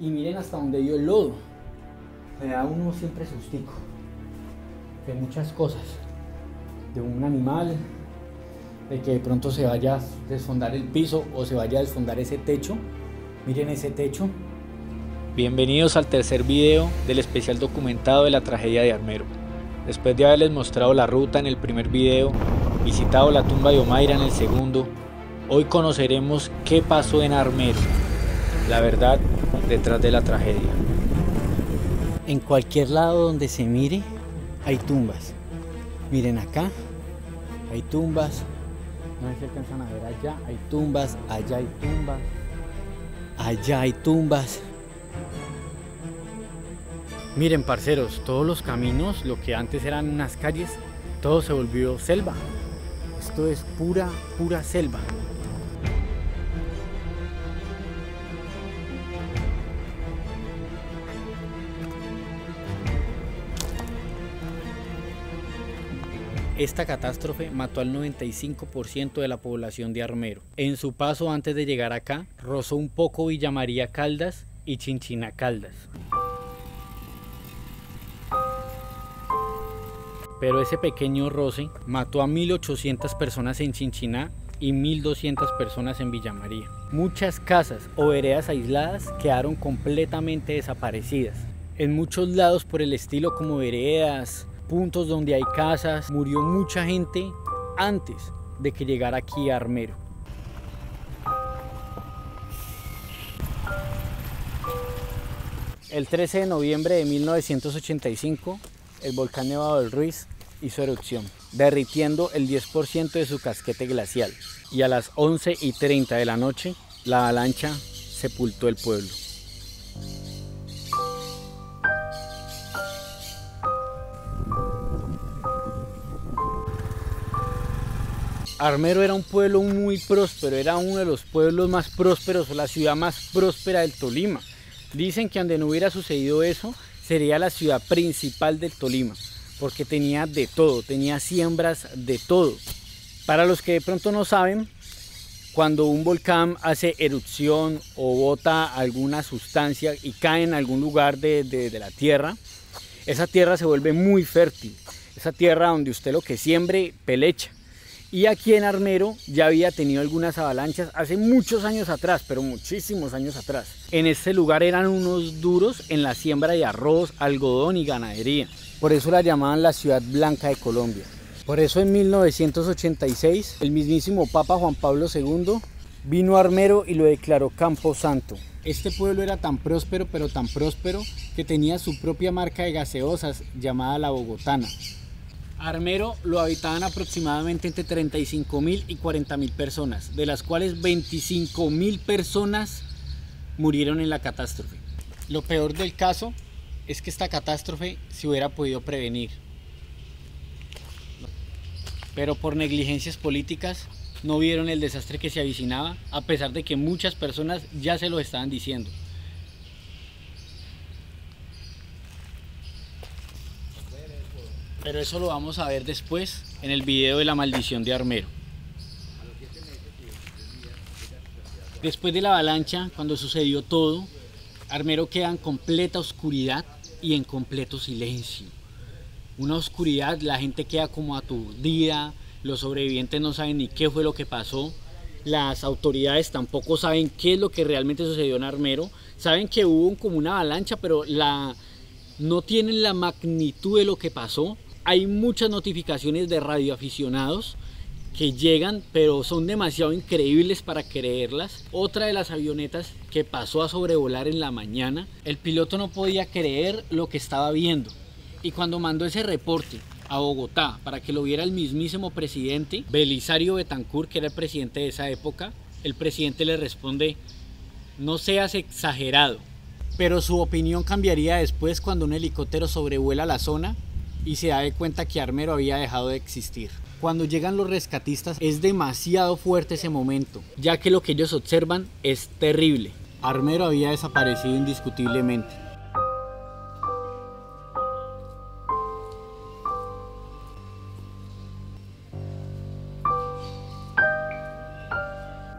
Y miren hasta donde dio el lodo. Me da uno siempre sustico de muchas cosas, de un animal, de que de pronto se vaya a desfondar el piso o se vaya a desfondar ese techo. Miren ese techo. Bienvenidos al tercer video del especial documentado de la tragedia de Armero. Después de haberles mostrado la ruta en el primer video, visitado la tumba de Omaira en el segundo, hoy conoceremos qué pasó en Armero, la verdad detrás de la tragedia. En cualquier lado donde se mire hay tumbas. Miren acá, hay tumbas. No sé si alcanzan a ver allá, hay tumbas, allá hay tumbas, allá hay tumbas. Miren, parceros, todos los caminos, lo que antes eran unas calles, todo se volvió selva. Esto es pura selva. Esta catástrofe mató al 95% de la población de Armero. En su paso antes de llegar acá, rozó un poco Villa María Caldas y Chinchiná Caldas. Pero ese pequeño roce mató a 1.800 personas en Chinchiná y 1.200 personas en Villa María. Muchas casas o veredas aisladas quedaron completamente desaparecidas. En muchos lados por el estilo como veredas, puntos donde hay casas, murió mucha gente antes de que llegara aquí a Armero. El 13 de noviembre de 1985, el volcán Nevado del Ruiz hizo erupción, derritiendo el 10% de su casquete glacial. Y a las 11:30 de la noche, la avalancha sepultó el pueblo. Armero era un pueblo muy próspero, era uno de los pueblos más prósperos, o la ciudad más próspera del Tolima. Dicen que donde no hubiera sucedido eso, sería la ciudad principal del Tolima, porque tenía de todo, tenía siembras de todo. Para los que de pronto no saben, cuando un volcán hace erupción o bota alguna sustancia y cae en algún lugar de la tierra, esa tierra se vuelve muy fértil, esa tierra donde usted lo que siembre pelecha. Y aquí en Armero ya había tenido algunas avalanchas hace muchos años atrás, pero muchísimos años atrás. En este lugar eran unos duros en la siembra de arroz, algodón y ganadería. Por eso la llamaban la ciudad blanca de Colombia. Por eso en 1986 el mismísimo Papa Juan Pablo II vino a Armero y lo declaró Campo Santo. Este pueblo era tan próspero, pero tan próspero, que tenía su propia marca de gaseosas llamada La Bogotana. Armero lo habitaban aproximadamente entre 35.000 y 40.000 personas, de las cuales 25.000 personas murieron en la catástrofe. Lo peor del caso es que esta catástrofe se hubiera podido prevenir, pero por negligencias políticas no vieron el desastre que se avicinaba, a pesar de que muchas personas ya se lo estaban diciendo. Pero eso lo vamos a ver después en el video de la maldición de Armero. Después de la avalancha, cuando sucedió todo, Armero queda en completa oscuridad y en completo silencio. Una oscuridad, la gente queda como aturdida, los sobrevivientes no saben ni qué fue lo que pasó, las autoridades tampoco saben qué es lo que realmente sucedió en Armero. Saben que hubo como una avalancha, pero no tienen la magnitud de lo que pasó. Hay muchas notificaciones de radioaficionados que llegan, pero son demasiado increíbles para creerlas. Otra de las avionetas que pasó a sobrevolar en la mañana, el piloto no podía creer lo que estaba viendo. Y cuando mandó ese reporte a Bogotá para que lo viera el mismísimo presidente, Belisario Betancur, que era el presidente de esa época, el presidente le responde: no seas exagerado. Pero su opinión cambiaría después cuando un helicóptero sobrevuela la zona y se da de cuenta que Armero había dejado de existir. Cuando llegan los rescatistas es demasiado fuerte ese momento, ya que lo que ellos observan es terrible. Armero había desaparecido indiscutiblemente.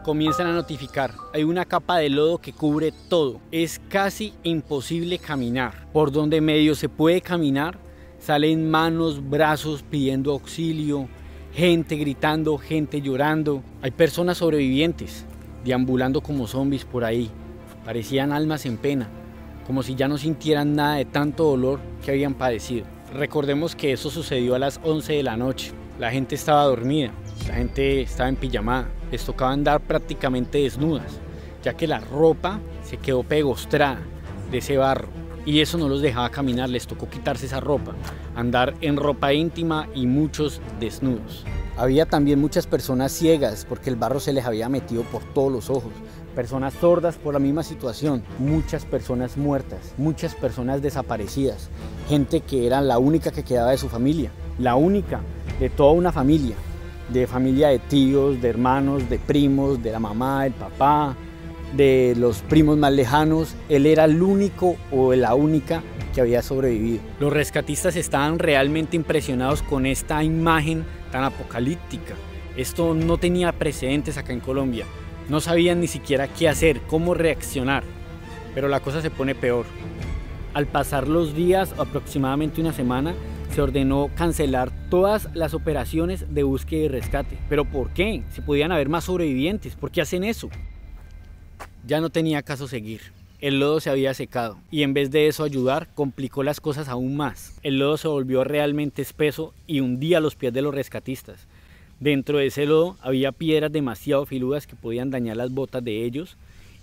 comienzan a notificar. Hay una capa de lodo que cubre todo. Es casi imposible caminar. Por donde medio se puede caminar, salen manos, brazos pidiendo auxilio, gente gritando, gente llorando. Hay personas sobrevivientes deambulando como zombies por ahí. Parecían almas en pena, como si ya no sintieran nada de tanto dolor que habían padecido. Recordemos que eso sucedió a las 11 de la noche. La gente estaba dormida, la gente estaba en pijamada. Les tocaba andar prácticamente desnudas, ya que la ropa se quedó pegostrada de ese barro. Y eso no los dejaba caminar, les tocó quitarse esa ropa, andar en ropa íntima y muchos desnudos. Había también muchas personas ciegas porque el barro se les había metido por todos los ojos. Personas sordas por la misma situación, muchas personas muertas, muchas personas desaparecidas, gente que era la única que quedaba de su familia, la única de toda una familia, de tíos, de hermanos, de primos, de la mamá, del papá, de los primos más lejanos. Él era el único o la única que había sobrevivido. Los rescatistas estaban realmente impresionados con esta imagen tan apocalíptica. Esto no tenía precedentes acá en Colombia. No sabían ni siquiera qué hacer, cómo reaccionar, pero la cosa se pone peor. Al pasar los días, aproximadamente una semana, se ordenó cancelar todas las operaciones de búsqueda y rescate. ¿Pero por qué? Si podían haber más sobrevivientes, ¿por qué hacen eso? Ya no tenía caso seguir. El lodo se había secado y en vez de eso ayudar, complicó las cosas aún más. El lodo se volvió realmente espeso y hundía los pies de los rescatistas. Dentro de ese lodo había piedras demasiado filudas que podían dañar las botas de ellos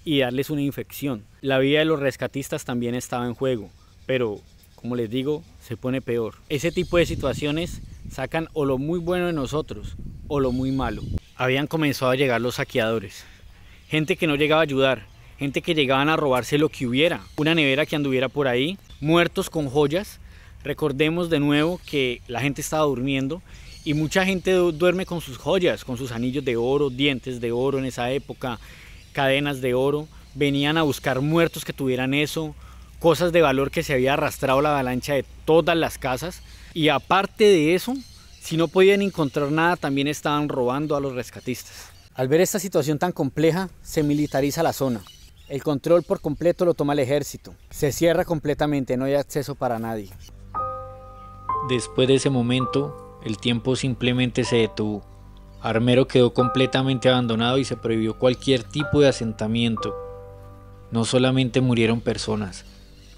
y darles una infección. La vida de los rescatistas también estaba en juego, pero como les digo, se pone peor. Ese tipo de situaciones sacan o lo muy bueno de nosotros o lo muy malo. Habían comenzado a llegar los saqueadores, gente que no llegaba a ayudar, gente que llegaban a robarse lo que hubiera, una nevera que anduviera por ahí, muertos con joyas. Recordemos de nuevo que la gente estaba durmiendo y mucha gente duerme con sus joyas, con sus anillos de oro, dientes de oro en esa época, cadenas de oro. Venían a buscar muertos que tuvieran eso, cosas de valor que se había arrastrado la avalancha de todas las casas. Y aparte de eso, si no podían encontrar nada, también estaban robando a los rescatistas. Al ver esta situación tan compleja, se militariza la zona. El control por completo lo toma el ejército. Se cierra completamente, no hay acceso para nadie. Después de ese momento, el tiempo simplemente se detuvo. Armero quedó completamente abandonado y se prohibió cualquier tipo de asentamiento. No solamente murieron personas,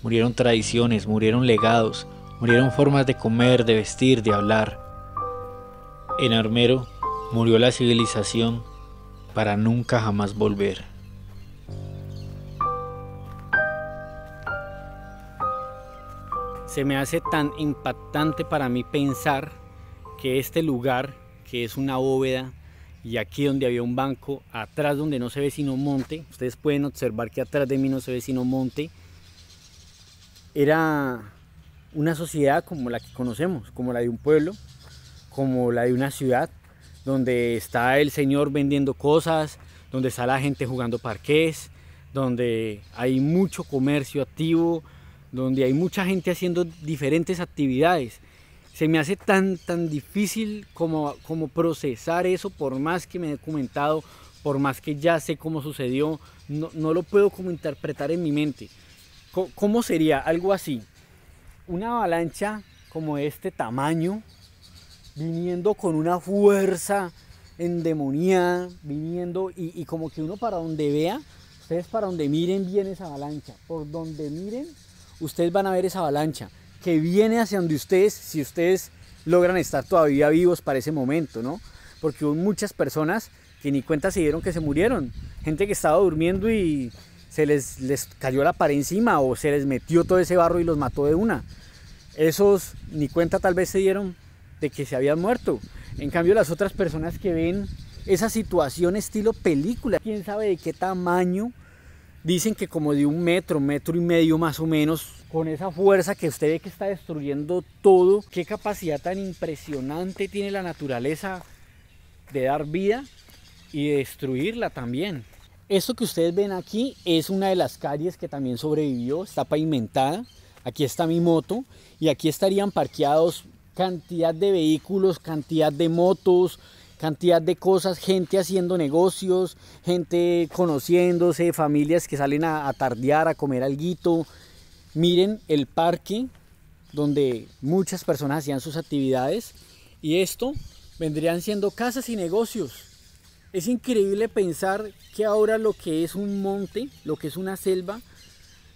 murieron tradiciones, murieron legados, murieron formas de comer, de vestir, de hablar. En Armero murió la civilización para nunca jamás volver. Se me hace tan impactante para mí pensar que este lugar, que es una bóveda, y aquí donde había un banco, atrás donde no se ve sino monte, ustedes pueden observar que atrás de mí no se ve sino monte, era una sociedad como la que conocemos, como la de un pueblo, como la de una ciudad, donde está el señor vendiendo cosas, donde está la gente jugando parqués, donde hay mucho comercio activo, donde hay mucha gente haciendo diferentes actividades. Se me hace tan difícil como procesar eso, por más que me he documentado, por más que ya sé cómo sucedió, no lo puedo como interpretar en mi mente. ¿Cómo sería algo así? Una avalancha como de este tamaño, viniendo con una fuerza endemoniada, viniendo y como que uno para donde vea, ustedes para donde miren viene esa avalancha, por donde miren, ustedes van a ver esa avalancha que viene hacia donde ustedes, si ustedes logran estar todavía vivos para ese momento, ¿no? Porque hubo muchas personas que ni cuenta se dieron que se murieron, gente que estaba durmiendo y se les cayó la pared encima o se les metió todo ese barro y los mató de una. Esos ni cuenta tal vez se dieron de que se habían muerto. En cambio las otras personas que ven esa situación estilo película, quién sabe de qué tamaño, dicen que como de 1 metro, 1,5 metros más o menos, con esa fuerza que usted ve que está destruyendo todo. Qué capacidad tan impresionante tiene la naturaleza de dar vida y de destruirla también. Esto que ustedes ven aquí es una de las calles que también sobrevivió, está pavimentada. Aquí está mi moto y aquí estarían parqueados cantidad de vehículos, cantidad de motos, cantidad de cosas, gente haciendo negocios, gente conociéndose, familias que salen a tardear, a comer alguito. Miren el parque donde muchas personas hacían sus actividades, y esto vendrían siendo casas y negocios. Es increíble pensar que ahora lo que es un monte, lo que es una selva,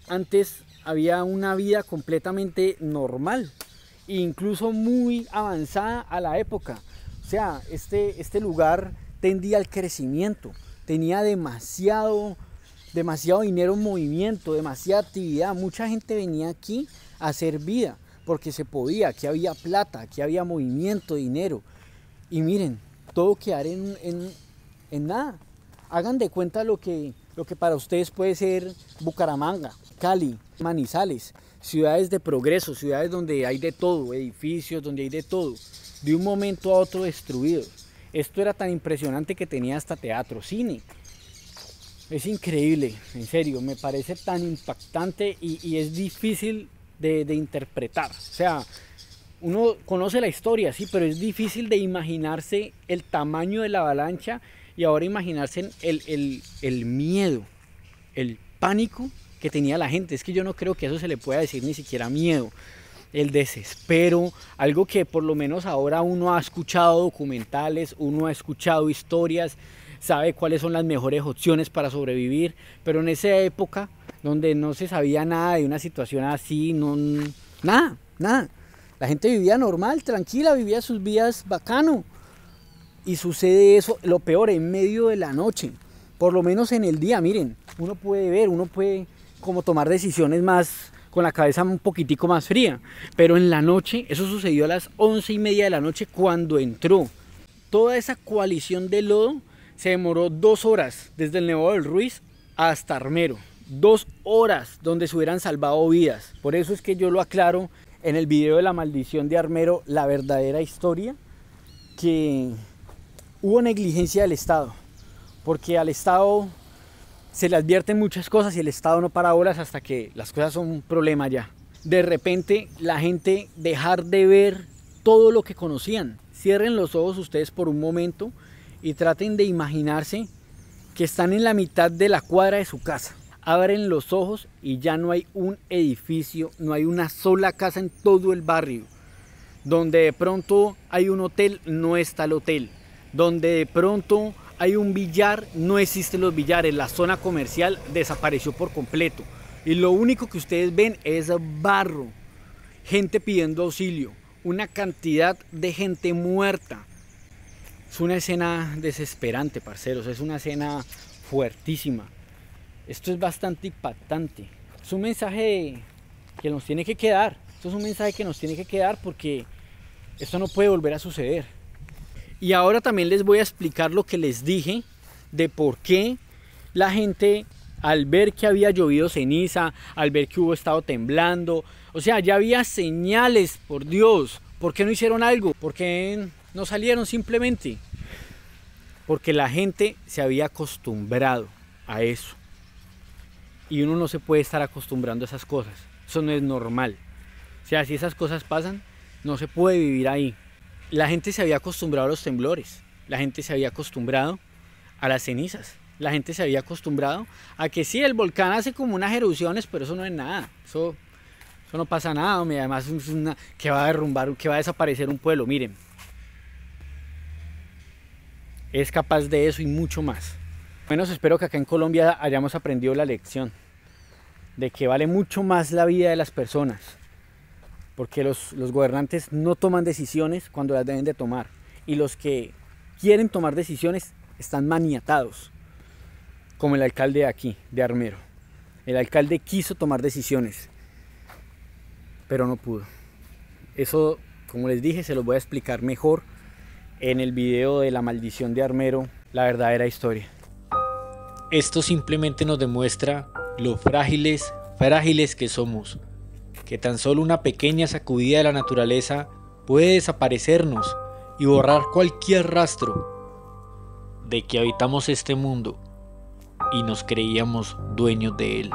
antes había una vida completamente normal, incluso muy avanzada a la época. O sea, este lugar tendía al crecimiento, tenía demasiado dinero en movimiento, demasiada actividad. Mucha gente venía aquí a hacer vida porque se podía, aquí había plata, aquí había movimiento, dinero. Y miren, todo quedar en nada. Hagan de cuenta lo que para ustedes puede ser Bucaramanga, Cali, Manizales, ciudades de progreso, ciudades donde hay de todo, edificios donde hay de todo, de un momento a otro destruidos. Esto era tan impresionante que tenía hasta teatro, cine. Es increíble, en serio, me parece tan impactante y es difícil de interpretar. O sea, uno conoce la historia, sí, pero es difícil de imaginarse el tamaño de la avalancha, y ahora imaginarse el miedo, el pánico que tenía la gente. Es que yo no creo que eso se le pueda decir ni siquiera miedo, el desespero, algo que por lo menos ahora uno ha escuchado documentales, uno ha escuchado historias, sabe cuáles son las mejores opciones para sobrevivir, pero en esa época donde no se sabía nada de una situación así, nada. La gente vivía normal, tranquila, vivía sus vidas bacano. Y sucede eso, lo peor, en medio de la noche. Por lo menos en el día, miren, uno puede ver, uno puede como tomar decisiones más, con la cabeza un poquitico más fría. Pero en la noche, eso sucedió a las 11:30 de la noche cuando entró. Toda esa coalición de lodo se demoró 2 horas, desde el Nevado del Ruiz hasta Armero. 2 horas donde se hubieran salvado vidas. Por eso es que yo lo aclaro en el video de la maldición de Armero, la verdadera historia, que hubo negligencia del Estado, porque al Estado se le advierten muchas cosas y el Estado no para bolas hasta que las cosas son un problema ya. De repente la gente dejar de ver todo lo que conocían. Cierren los ojos ustedes por un momento y traten de imaginarse que están en la mitad de la cuadra de su casa. Abren los ojos y ya no hay un edificio, no hay una sola casa en todo el barrio. Donde de pronto hay un hotel, no está el hotel. Donde de pronto hay un billar, no existen los billares. La zona comercial desapareció por completo. Y lo único que ustedes ven es barro, gente pidiendo auxilio, una cantidad de gente muerta. Es una escena desesperante, parceros, es una escena fuertísima. Esto es bastante impactante. Es un mensaje que nos tiene que quedar. Esto es un mensaje que nos tiene que quedar porque esto no puede volver a suceder. Y ahora también les voy a explicar lo que les dije de por qué la gente, al ver que había llovido ceniza, al ver que hubo estado temblando, o sea, ya había señales, por Dios. ¿Por qué no hicieron algo? ¿Por qué no salieron simplemente? Porque la gente se había acostumbrado a eso. Y uno no se puede estar acostumbrando a esas cosas. Eso no es normal. O sea, si esas cosas pasan, no se puede vivir ahí. La gente se había acostumbrado a los temblores. La gente se había acostumbrado a las cenizas. La gente se había acostumbrado a que sí, el volcán hace como unas erupciones, pero eso no es nada. Eso no pasa nada, hombre. Además es que va a derrumbar, que va a desaparecer un pueblo. Miren. Es capaz de eso y mucho más. Bueno, espero que acá en Colombia hayamos aprendido la lección de que vale mucho más la vida de las personas, porque los gobernantes no toman decisiones cuando las deben de tomar, y los que quieren tomar decisiones están maniatados, como el alcalde de aquí, de Armero. El alcalde quiso tomar decisiones, pero no pudo. Eso, como les dije, se los voy a explicar mejor en el video de la maldición de Armero, la verdadera historia. Esto simplemente nos demuestra lo frágiles que somos, que tan solo una pequeña sacudida de la naturaleza puede desaparecernos y borrar cualquier rastro de que habitamos este mundo y nos creíamos dueños de él.